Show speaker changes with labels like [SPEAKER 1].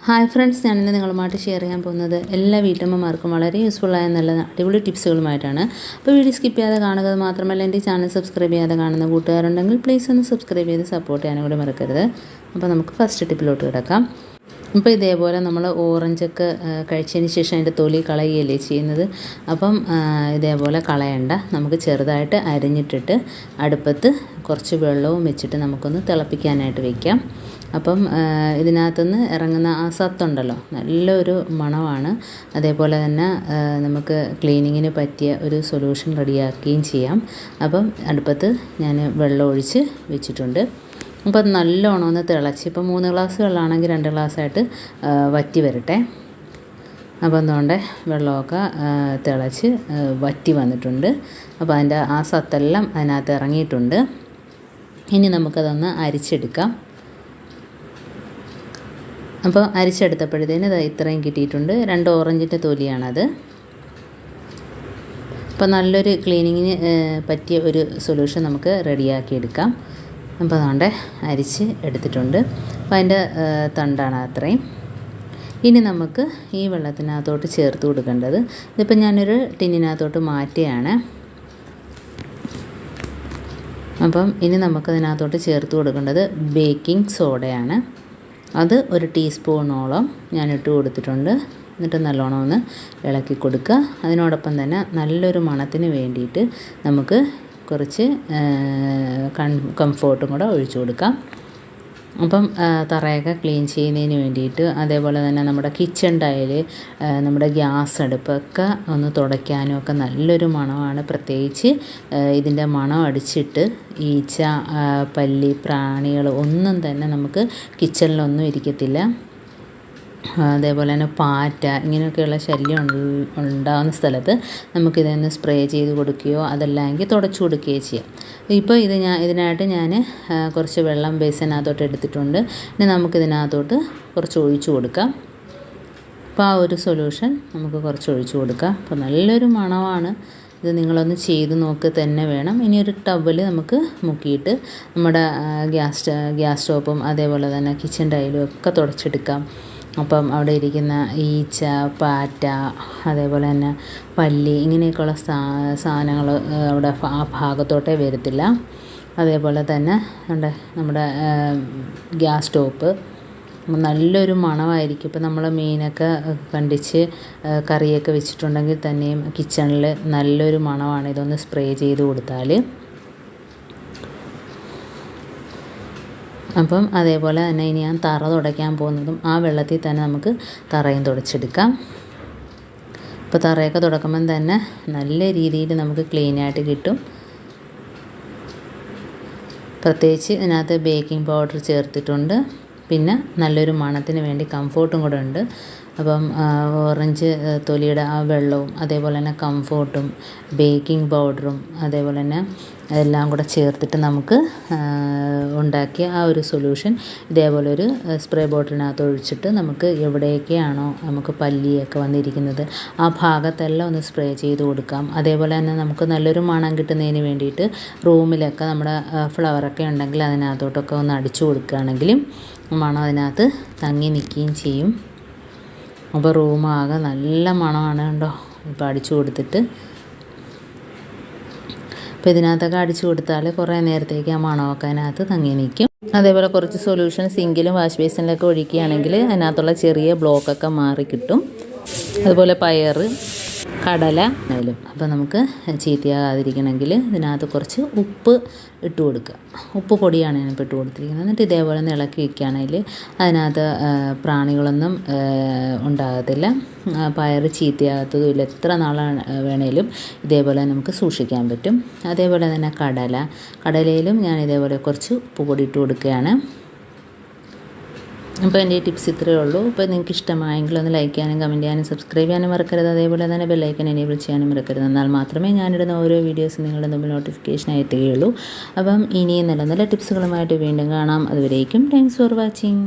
[SPEAKER 1] Hi friends, ഞാനിന്ന് നിങ്ങളുമായിട്ട് share ചെയ്യാൻ പോകുന്നത് എല്ലാ വീട്ടമ്മമാർക്കും വളരെ യൂസ്ഫുള്ളായ നല്ല അടിപൊളി ടിപ്സുകളുമായിട്ടാണ്. അപ്പോൾ വീഡിയോ സ്കിപ്പ് ചെയ്യാതെ കാണുക. മാത്രമല്ല എൻ്റെ ചാനൽ സബ്സ്ക്രൈബ് ചെയ്യാതെ കാണുന്ന കൂട്ടുകാരുണ്ടെങ്കിൽ പ്ലീസ് ഒന്ന് സബ്സ്ക്രൈബ് ചെയ്ത് സപ്പോർട്ട് ചെയ്യാനും കൂടി മറക്കരുത്. അപ്പോൾ നമുക്ക് ഫസ്റ്റ് ടിപ്പിലോട്ട് കിടക്കാം. അപ്പോൾ ഇതേപോലെ നമ്മൾ ഓറഞ്ചൊക്കെ കഴിച്ചതിന് ശേഷം അതിൻ്റെ തൊലി കളയുകയല്ലേ ചെയ്യുന്നത്. അപ്പം ഇതേപോലെ കളയണ്ട, നമുക്ക് ചെറുതായിട്ട് അരിഞ്ഞിട്ടിട്ട് അടുപ്പത്ത് കുറച്ച് വെള്ളവും വെച്ചിട്ട് നമുക്കൊന്ന് തിളപ്പിക്കാനായിട്ട് വയ്ക്കാം. അപ്പം ഇതിനകത്തുനിന്ന് ഇറങ്ങുന്ന ആ സത്തുണ്ടല്ലോ, നല്ലൊരു മണമാണ്. അതേപോലെ തന്നെ നമുക്ക് ക്ലീനിങ്ങിന് പറ്റിയ ഒരു സൊല്യൂഷൻ റെഡിയാക്കുകയും ചെയ്യാം. അപ്പം അടുപ്പത്ത് ഞാൻ വെള്ളം ഒഴിച്ച് വെച്ചിട്ടുണ്ട്. അപ്പോൾ അത് നല്ലോണം ഒന്ന് തിളച്ച്, ഇപ്പോൾ 3 ഗ്ലാസ് വെള്ളമാണെങ്കിൽ 2 ഗ്ലാസ്സായിട്ട് വറ്റി വരട്ടെ. അപ്പോൾ എന്തുകൊണ്ട് വെള്ളമൊക്കെ തിളച്ച് വറ്റി വന്നിട്ടുണ്ട്. അപ്പോൾ അതിൻ്റെ ആ സത്തെല്ലാം അതിനകത്ത് ഇറങ്ങിയിട്ടുണ്ട്. ഇനി നമുക്കതൊന്ന് അരിച്ചെടുക്കാം. അപ്പോൾ അരിച്ചെടുത്തപ്പോഴത്തേന് ഇത്രയും കിട്ടിയിട്ടുണ്ട്. 2 ഓറഞ്ചിൻ്റെ തൊലിയാണത്. അപ്പോൾ നല്ലൊരു ക്ലീനിങ്ങിന് പറ്റിയ ഒരു സൊല്യൂഷൻ നമുക്ക് റെഡിയാക്കി എടുക്കാം. അപ്പോൾ അതുകൊണ്ട് അരിച്ച് എടുത്തിട്ടുണ്ട്. അപ്പോൾ അതിൻ്റെ തണ്ടാണ് അത്രയും. ഇനി നമുക്ക് ഈ വെള്ളത്തിനകത്തോട്ട് ചേർത്ത് കൊടുക്കേണ്ടത്, ഇതിപ്പോൾ ഞാനൊരു ടിന്നിനകത്തോട്ട് മാറ്റുകയാണ്. അപ്പം ഇനി നമുക്കതിനകത്തോട്ട് ചേർത്ത് കൊടുക്കേണ്ടത് ബേക്കിംഗ് സോഡയാണ്. അത് 1 ടീസ്പൂണോളം ഞാനിട്ട് കൊടുത്തിട്ടുണ്ട്. എന്നിട്ട് നല്ലോണം ഒന്ന് ഇളക്കി കൊടുക്കുക. അതിനോടൊപ്പം തന്നെ നല്ലൊരു മണത്തിന് വേണ്ടിയിട്ട് നമുക്ക് കുറച്ച് കംഫോർട്ടും കൂടെ ഒഴിച്ചു കൊടുക്കാം. അപ്പം തറയൊക്കെ ക്ലീൻ ചെയ്യുന്നതിന് വേണ്ടിയിട്ട്, അതേപോലെ തന്നെ നമ്മുടെ കിച്ചൺ ടൈൽ, നമ്മുടെ ഗ്യാസ് അടുപ്പൊക്കെ ഒന്ന് തുടയ്ക്കാനും ഒക്കെ നല്ലൊരു മണമാണ്. പ്രത്യേകിച്ച് ഇതിൻ്റെ മണം അടിച്ചിട്ട് ഈച്ച, പല്ലി, പ്രാണികൾ ഒന്നും തന്നെ നമുക്ക് കിച്ചണിലൊന്നും ഇരിക്കത്തില്ല. അതേപോലെ തന്നെ പാറ്റ, ഇങ്ങനെയൊക്കെയുള്ള ശല്യം ഉണ്ടാകുന്ന സ്ഥലത്ത് നമുക്കിതൊന്ന് സ്പ്രേ ചെയ്ത് കൊടുക്കുകയോ അതല്ലെങ്കിൽ തുടച്ചു കൊടുക്കുകയോ ചെയ്യാം. ഇപ്പോൾ ഇതിനായിട്ട് ഞാൻ കുറച്ച് വെള്ളം ബേസിനകത്തോട്ട് എടുത്തിട്ടുണ്ട്. ഇനി നമുക്കിതിനകത്തോട്ട് കുറച്ച് ഒഴിച്ചു കൊടുക്കാം. അപ്പോൾ ആ ഒരു സൊല്യൂഷൻ നമുക്ക് കുറച്ച് ഒഴിച്ചു കൊടുക്കാം. അപ്പോൾ നല്ലൊരു മണമാണ്. ഇത് നിങ്ങളൊന്ന് ചെയ്ത് നോക്കുക തന്നെ വേണം. ഇനി ഒരു ടവൽ നമുക്ക് മുക്കിയിട്ട് നമ്മുടെ ഗ്യാസ് സ്റ്റോപ്പും അതേപോലെ തന്നെ കിച്ചൺ ടൈലും ഒക്കെ തുടച്ചെടുക്കാം. അപ്പം അവിടെ ഇരിക്കുന്ന ഈച്ച, പാറ്റ, അതേപോലെ തന്നെ പല്ലി, ഇങ്ങനെയൊക്കെയുള്ള സാധനങ്ങൾ അവിടെ ആ ഭാഗത്തോട്ടേ വരത്തില്ല. അതേപോലെ തന്നെ നമ്മുടെ ഗ്യാസ് സ്റ്റോപ്പ് നല്ലൊരു മണമായിരിക്കും. ഇപ്പം നമ്മൾ മീനൊക്കെ കണ്ടിച്ച് കറിയൊക്കെ വെച്ചിട്ടുണ്ടെങ്കിൽ തന്നെയും കിച്ചണിൽ നല്ലൊരു മണമാണ്. ഇതൊന്ന് സ്പ്രേ ചെയ്ത് കൊടുത്താൽ. അപ്പം അതേപോലെ തന്നെ ഇനി ഞാൻ തറ തുടയ്ക്കാൻ പോകുന്നതും ആ വെള്ളത്തിൽ തന്നെ നമുക്ക് തറയും തുടച്ചെടുക്കാം. ഇപ്പോൾ തറയൊക്കെ തുടക്കുമ്പം തന്നെ നല്ല രീതിയിൽ നമുക്ക് ക്ലീനായിട്ട് കിട്ടും. പ്രത്യേകിച്ച് ഇതിനകത്ത് ബേക്കിംഗ് പൗഡർ ചേർത്തിട്ടുണ്ട്. പിന്നെ നല്ലൊരു മണത്തിന് വേണ്ടി കംഫോർട്ടും കൂടെ ഉണ്ട്. അപ്പം ഓറഞ്ച് തൊലിയുടെ ആ വെള്ളവും അതേപോലെ തന്നെ കംഫോർട്ടും ബേക്കിംഗ് പൗഡറും അതേപോലെ തന്നെ എല്ലാം കൂടെ ചേർത്തിട്ട് നമുക്ക് ഉണ്ടാക്കിയ ആ ഒരു സൊല്യൂഷൻ ഇതേപോലെ ഒരു സ്പ്രേ ബോട്ടിലിനകത്ത് ഒഴിച്ചിട്ട് നമുക്ക് എവിടെയൊക്കെയാണോ നമുക്ക് പല്ലിയൊക്കെ വന്നിരിക്കുന്നത് ആ ഭാഗത്തെല്ലാം ഒന്ന് സ്പ്രേ ചെയ്ത് കൊടുക്കാം. അതേപോലെ തന്നെ നമുക്ക് നല്ലൊരു മണം കിട്ടുന്നതിന് വേണ്ടിയിട്ട് റൂമിലൊക്കെ നമ്മുടെ ഫ്ലവറൊക്കെ ഉണ്ടെങ്കിൽ അതിനകത്തോട്ടൊക്കെ ഒന്ന് അടിച്ചു കൊടുക്കുകയാണെങ്കിലും മണം അതിനകത്ത് തങ്ങി നിൽക്കുകയും ചെയ്യും. അപ്പോൾ റൂമാകെ നല്ല മണമാണ് കണ്ടോ. ഇപ്പോൾ അടിച്ചു കൊടുത്തിട്ട് അപ്പോൾ ഇതിനകത്തൊക്കെ അടിച്ചു കൊടുത്താൽ കുറേ നേരത്തേക്ക് ആ മണമൊക്കെ അതിനകത്ത് തങ്ങി നിൽക്കും. അതേപോലെ കുറച്ച് സൊല്യൂഷൻ സിങ്കിലും വാഷ് ബേസിനിലൊക്കെ ഒഴിക്കുകയാണെങ്കിൽ അതിനകത്തുള്ള ചെറിയ ബ്ലോക്കൊക്കെ മാറി കിട്ടും. അതുപോലെ പയർ, കടല ആയാലും. അപ്പോൾ നമുക്ക് ചീത്തയാകാതിരിക്കണമെങ്കിൽ ഇതിനകത്ത് കുറച്ച് ഉപ്പ് ഇട്ട് കൊടുക്കുക. ഉപ്പ് പൊടിയാണ് ഞാനിപ്പോൾ ഇട്ട് കൊടുത്തിരിക്കുന്നത്. എന്നിട്ട് ഇതേപോലെ ഒന്ന് ഇളക്കി വയ്ക്കുകയാണെങ്കിൽ അതിനകത്ത് പ്രാണികളൊന്നും ഉണ്ടാകത്തില്ല. പയർ ചീത്തയാകത്തതുമില്ല. എത്ര നാളാണ് വേണേലും ഇതേപോലെ നമുക്ക് സൂക്ഷിക്കാൻ പറ്റും. അതേപോലെ തന്നെ കടലയിലും ഞാൻ ഇതേപോലെ കുറച്ച് ഉപ്പ് പൊടി ഇട്ട് കൊടുക്കുകയാണ്. അപ്പോൾ എൻ്റെ ഈ ടിപ്സ് ഇത്രയേ ഉള്ളൂ. അപ്പോൾ നിങ്ങൾക്ക് ഇഷ്ടമായെങ്കിൽ ഒന്ന് ലൈക്ക് ചെയ്യാനും കമൻറ്റ് ചെയ്യാനും സബ്സ്ക്രൈബ് ചെയ്യാനും മറക്കരുത്. അതേപോലെ തന്നെ ബെല്ലൈക്കൻ എനേബിൾ ചെയ്യാനും മറക്കരുത്. എന്നാൽ മാത്രമേ ഞാനിടുന്ന ഓരോ വീഡിയോസും നിങ്ങളുടെ മുമ്പിൽ നോട്ടിഫിക്കേഷനായി എത്തുകയുള്ളൂ. അപ്പം ഇനിയും നല്ല നല്ല ടിപ്സുകളുമായിട്ട് വീണ്ടും കാണാം. അതുവരേക്കും താങ്ക്സ് ഫോർ വാച്ചിങ്.